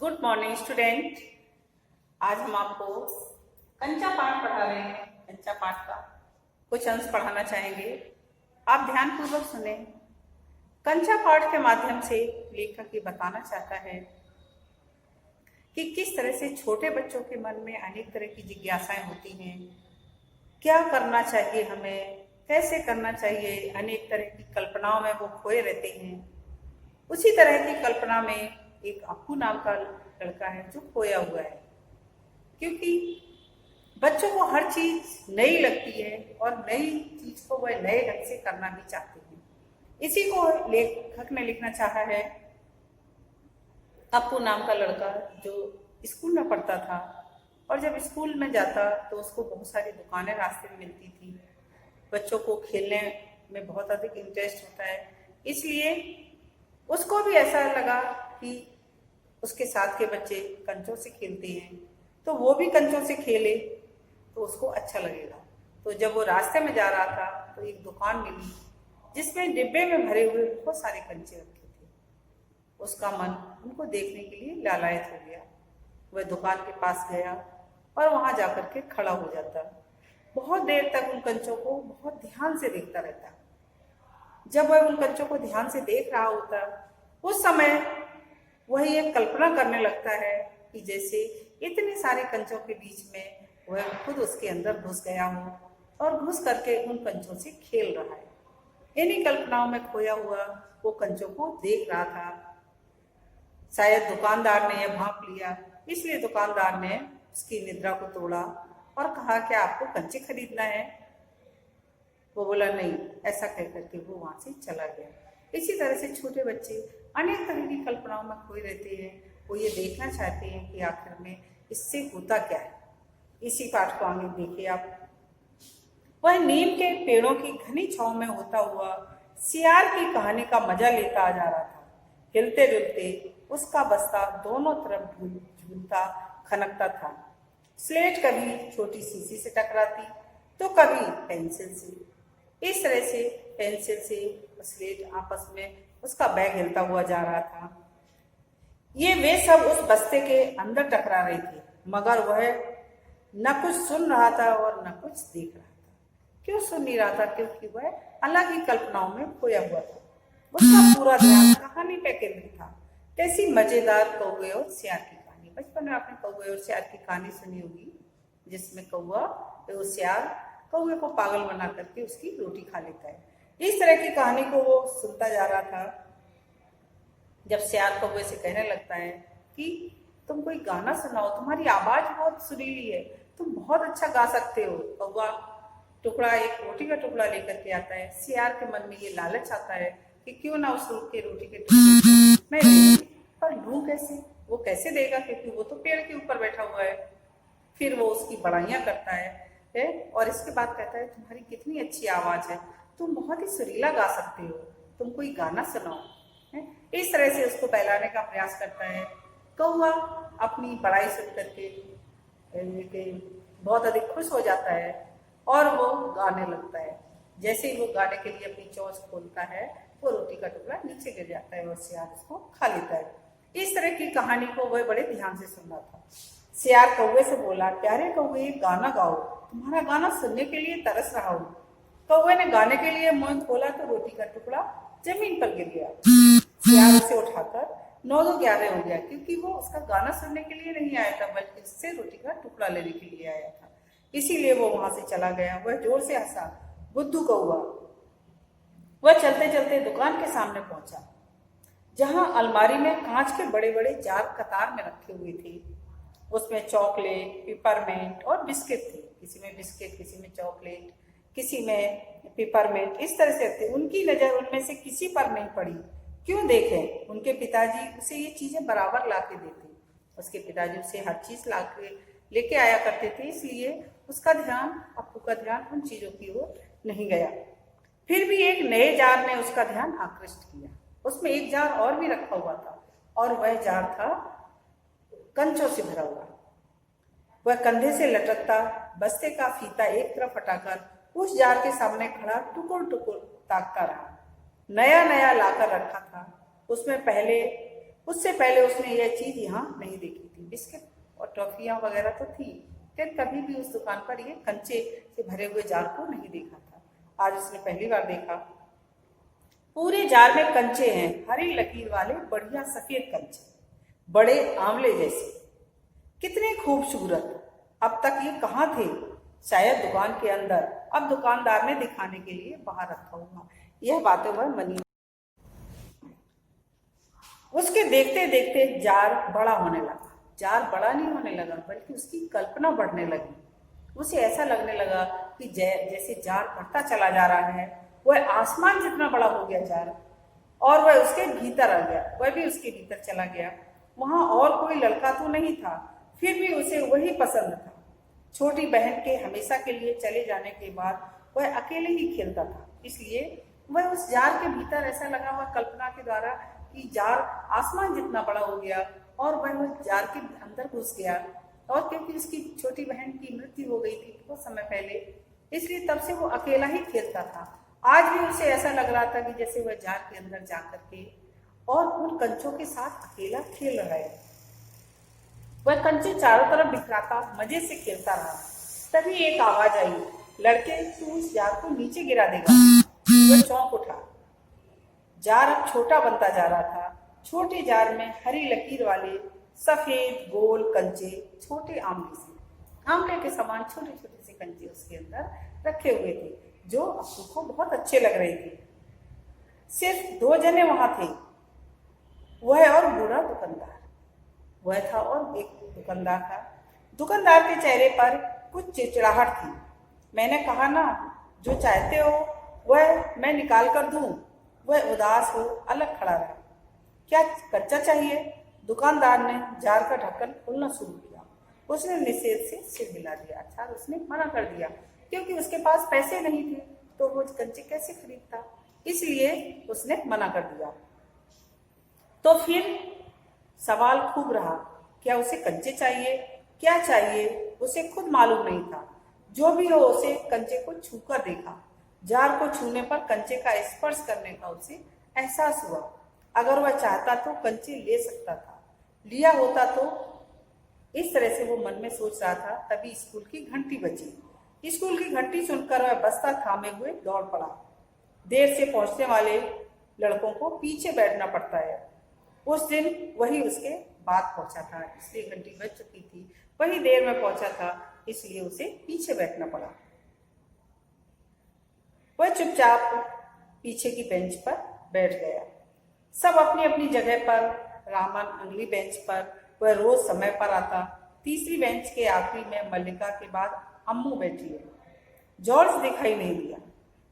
Good morning student. आज हम आपको कंचा पाठ पढ़ा रहे हैं। कंचा पाठ का कुछ अंश पढ़ाना चाहेंगे। आप ध्यानपूर्वक सुने। कंचा पाठ के माध्यम से लेखक ये बताना चाहता है कि किस तरह से छोटे बच्चों के मन में अनेक तरह की जिज्ञासाएं होती हैं, क्या करना चाहिए हमें, कैसे करना चाहिए। अनेक तरह की कल्पनाओं में वो खोए रहते हैं। उसी तरह की कल्पना में एक अप्पू नाम का लड़का है जो खोया हुआ है, क्योंकि बच्चों को हर चीज नई लगती है और नई चीज को वह नए ढंग से करना भी चाहते हैं। इसी को लेखक ने लिखना चाहा है। अप्पू नाम का लड़का जो स्कूल में पढ़ता था, और जब स्कूल में जाता तो उसको बहुत सारी दुकानें रास्ते में मिलती थी। बच्चों को खेलने में बहुत अधिक इंटरेस्ट होता है, इसलिए उसको भी ऐसा लगा कि उसके साथ के बच्चे कंचों से खेलते हैं तो वो भी कंचों से खेले तो उसको अच्छा लगेगा। तो जब वो रास्ते में जा रहा था तो एक दुकान मिली जिसमें डिब्बे में भरे हुए बहुत सारे कंचे रखे थे। उसका मन उनको देखने के लिए लालायत हो गया। वह दुकान के पास गया और वहां जाकर के खड़ा हो जाता। बहुत देर तक उन कंचों को बहुत ध्यान से देखता रहता। जब वह उन कंचों को ध्यान से देख रहा होता उस समय वह ये कल्पना करने लगता है कि जैसे इतने सारे कंचों के बीच में वह खुद उसके अंदर घुस गया हो और घुस करके उन कंचों से खेल रहा है। इन्हीं कल्पनाओं में खोया हुआ वो कंचों को देख रहा था। शायद दुकानदार ने यह भांप लिया, इसलिए दुकानदार ने उसकी निद्रा को तोड़ा और कहा कि आपको कंचे खरीदना है। वो बोला नहीं, ऐसा कह करके वो वहां से चला गया। इसी तरह से छोटे बच्चे अनेक तरह की कल्पनाओं में खोए रहते हैं। वो ये देखना चाहते हैं कि आखिर में इससे होता क्या है। इसी पाठ को आगे देखिए आप। वह नीम के पेड़ों की घनी छांव में होता हुआ सियार की कहानी का मजा लेता आ जा रहा था। हिलते डुलते उसका बस्ता दोनों तरफ झूलता खनकता था। स्लेट कभी छोटी शीशी से टकराती तो कभी पेंसिल से। इस तरह से पेंसिल से स्लेट आपस में उसका बैग हिलता हुआ जा रहा था। ये वे सब उस बस्ते के अंदर टकरा रहे थे, मगर वह न कुछ सुन रहा था और न कुछ देख रहा था। क्यों सुन नहीं रहा था? क्योंकि वह अलग ही कल्पनाओं में खोया हुआ था। उसका पूरा ध्यान कहानी पे केंद्रित था। कैसी मजेदार कौवे और सियार की कहानी। बचपन में आपने कौवे और सियार की कहानी सुनी होगी, जिसमें कौवा और सियार कौवे को पागल बना करके उसकी रोटी खा लेता है। इस तरह की कहानी को वो सुनता जा रहा था। जब सियार कौवे से कहने लगता है कि तुम कोई गाना सुनाओ, तुम्हारी आवाज बहुत सुरीली है, तुम बहुत अच्छा गा सकते हो। कौवा टुकड़ा, एक रोटी का टुकड़ा लेकर के आता है। सियार के मन में ये लालच आता है कि क्यों ना उस रोटी के टुकड़े मैं लूं, पर लूं कैसे? वो कैसे देगा, क्योंकि वो तो पेड़ के ऊपर बैठा हुआ है। फिर वो उसकी बड़ाइयां करता है और इसके बाद कहता है तुम्हारी कितनी अच्छी आवाज है, तुम बहुत ही सुरीला गा सकते हो, तुम कोई गाना सुनाओ। इस तरह से उसको बहलाने का प्रयास करता है। कौवा अपनी बड़ाई सुन करके बहुत अधिक खुश हो जाता है और वो गाने लगता है। जैसे ही वो गाने के लिए अपनी चोंच खोलता है वो रोटी का टुकड़ा नीचे गिर जाता है और सियार उसको खा लेता है। इस तरह की कहानी को वह बड़े ध्यान से सुन रहा था। सियार कौवे से बोला, प्यारे कौवे गाना गाओ, तुम्हारा गाना सुनने के लिए तरस रहा हूँ। कौवे ने गाने के लिए मुंह खोला तो रोटी का टुकड़ा जमीन पर गिर गया। सियार उसे उठाकर 9-11 हो गया, क्योंकि वो उसका गाना सुनने के लिए नहीं आया था, बल्कि उससे रोटी का टुकड़ा लेने के लिए आया था। इसीलिए वो वहां से चला गया। वह जोर से हंसा, बुद्धू कौवा। वह चलते चलते दुकान के सामने पहुंचा, जहां अलमारी में कांच के बड़े बड़े जार कतार में रखे हुए थे। उसमें चॉकलेट, पिपरमेंट और बिस्किट थे। किसी में बिस्किट, किसी में चॉकलेट, किसी में पिपरमेंट। इस तरह से थे। उनकी नजर उनमें से किसी पर नहीं पड़ी। क्यों देखें, उनके पिताजी उसे ये चीजें बराबर ला के देते। उसके पिताजी उसे हर चीज ला के लेके आया करते थे, इसलिए उसका ध्यान, अप्पू का ध्यान उन चीजों की ओर नहीं गया। फिर भी एक नए जार ने उसका ध्यान आकृष्ट किया। उसमें एक जार और भी रखा हुआ था और वह जार था कंचों से भरा हुआ। वह कंधे से लटकता बस्ते का फीता एक तरफ हटाकर उस जार के सामने खड़ा टुकुर टुकुर ताकता रहा। नया नया लाकर रखा था। उसमें पहले उससे पहले उसने यह चीज यहाँ नहीं देखी थी। बिस्किट और टॉफियां वगैरह तो थी, लेकिन कभी भी उस दुकान पर ये कंचे से भरे हुए जार को नहीं देखा था। आज उसने पहली बार देखा। पूरे जार में कंचे हैं, हरी लकीर वाले बढ़िया सफेद कंचे, बड़े आंवले जैसे, कितने खूबसूरत। अब तक ये कहाँ थे? शायद दुकान के अंदर, अब दुकानदार ने दिखाने के लिए बाहर रखा हुआ। यह बातें वह मनी। उसके देखते देखते जार बड़ा होने लगा। जार बड़ा नहीं होने लगा, बल्कि उसकी कल्पना बढ़ने लगी। उसे ऐसा लगने लगा कि जैसे जार बढ़ता चला जा रहा है, वह आसमान जितना बड़ा हो गया जार, और वह उसके भीतर आ गया। वह भी उसके भीतर चला गया। वहां और कोई लड़का तो नहीं था, फिर भी उसे वही पसंद था। छोटी बहन के हमेशा के लिए चले जाने के बाद वह अकेले ही खेलता था, इसलिए वह उस जार के भीतर ऐसा लगा हुआ कल्पना के द्वारा कि जार आसमान जितना बड़ा हो गया, और वह उस जार के अंदर घुस गया। और क्योंकि उसकी छोटी बहन की मृत्यु हो गई थी कुछ समय पहले, इसलिए तब से वो अकेला ही खेलता था। आज भी उसे ऐसा लग रहा था कि जैसे वह जार के अंदर जा करके और उन कंचों के साथ अकेला खेल रहा है। वह कंचे चारों तरफ बिखराता मजे से खेलता रहा। तभी एक आवाज आई, लड़के तू उस जार को नीचे गिरा देगा। वह चौंक उठा। जार अब छोटा बनता जा रहा था। छोटे जार में हरी लकीर वाले सफेद गोल कंचे, छोटे आंवले से, आंवले के समान छोटे छोटे से कंचे उसके अंदर रखे हुए थे, जो अप्पू को बहुत अच्छे लग रहे थे। सिर्फ 2 जने वहां थे, वह और बूढ़ा दुकानदार। वह था और एक दुकानदार था। दुकानदार के चेहरे पर कुछ चिड़चिड़ाहट थी। मैंने कहा ना, जो चाहते हो वह मैं निकाल कर दूं। वह उदास हो अलग खड़ा रहा। क्या कच्चा चाहिए? दुकानदार ने जार का ढक्कन खोलना शुरू किया। उसने निषेध से सिर हिला दिया, अर्थात उसने मना कर दिया, क्योंकि उसके पास पैसे नहीं थे तो वो कंचे कैसे खरीदता, इसलिए उसने मना कर दिया। तो फिर सवाल खूब रहा, क्या उसे कंचे चाहिए, क्या चाहिए, उसे खुद मालूम नहीं था। जो भी हो, उसे कंचे को छूकर देखा। जार को छूने पर कंचे का स्पर्श करने का उसे एहसास हुआ। अगर वह चाहता तो कंचे ले सकता था, लिया होता तो। इस तरह से वो मन में सोच रहा था। तभी स्कूल की घंटी बजी। स्कूल की घंटी सुनकर वह बस्ता थामे हुए दौड़ पड़ा। देर से पहुंचने वाले लड़कों को पीछे बैठना पड़ता है। उस दिन वही उसके बाद पहुंचा था, इसलिए घंटी बज चुकी थी। वही देर में पहुंचा था, इसलिए उसे पीछे बैठना पड़ा। वह चुपचाप पीछे की बेंच पर बैठ गया। सब अपनी अपनी जगह पर। रामन अगली बेंच पर, वह रोज समय पर आता। तीसरी बेंच के आखिरी में मल्लिका के बाद अम्मू बैठी है। जॉर्ज दिखाई नहीं दिया।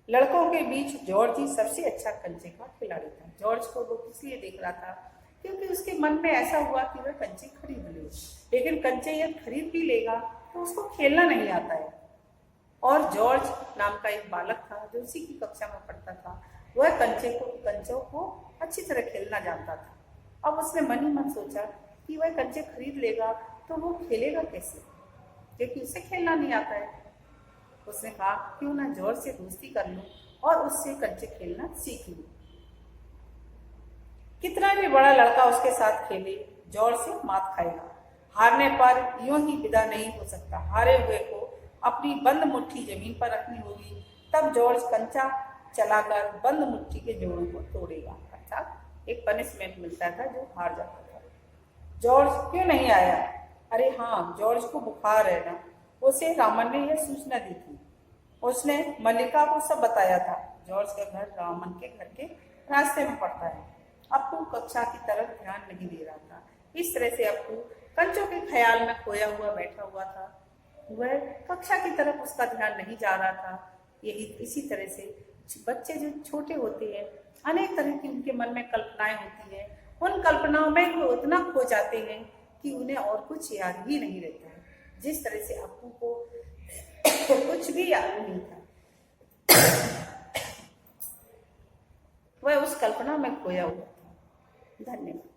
लड़कों के बीच जॉर्ज ही सबसे अच्छा कंचे का खिलाड़ी था। जॉर्ज को वो इसलिए देख रहा था क्योंकि उसके मन में ऐसा हुआ कि वह कंचे खरीद ले, लेकिन कंचे यह खरीद भी लेगा तो उसको खेलना नहीं आता है। और जॉर्ज नाम का एक बालक था जो उसी की कक्षा में पढ़ता था। वह कंचों को अच्छी तरह खेलना जानता था। अब उसने मन ही मन सोचा कि वह कंचे खरीद लेगा तो वो खेलेगा कैसे, क्योंकि उसे खेलना नहीं आता है। उसने कहा क्यों ना जॉर्ज से दोस्ती कर लूं और उससे कंचे खेलना सीख लूं। कितना भी बड़ा लड़का उसके साथ खेले, जॉर्ज से मात खाएगा। हारने पर यूं ही विदा नहीं हो सकता। हारे हुए को अपनी बंद मुट्ठी जमीन पर रखनी होगी, तब जॉर्ज कंचा चलाकर बंद मुट्ठी के जोड़ों को तोड़ेगा। अर्थात एक पनिशमेंट मिलता था जो हार जाता था। जॉर्ज क्यों नहीं आया? अरे हाँ, जॉर्ज को बुखार है ना। उसे रामन ने यह सूचना दी थी। उसने मल्लिका को सब बताया था। जॉर्ज का घर रामन के घर के रास्ते में पड़ता है। अप्पू कक्षा की तरफ ध्यान नहीं दे रहा था। इस तरह से अप्पू कंचों के ख्याल में खोया हुआ बैठा हुआ था। वह कक्षा की तरफ उसका ध्यान नहीं जा रहा था। इसी तरह से बच्चे जो छोटे होते हैं, अनेक तरह की उनके मन में कल्पनाएं होती हैं। उन कल्पनाओं में वो उतना खो जाते हैं कि उन्हें और कुछ याद ही नहीं रहता है। जिस तरह से अप्पू को कुछ भी याद नहीं था, वह उस कल्पना में खोया हुआ था। धन्यवाद।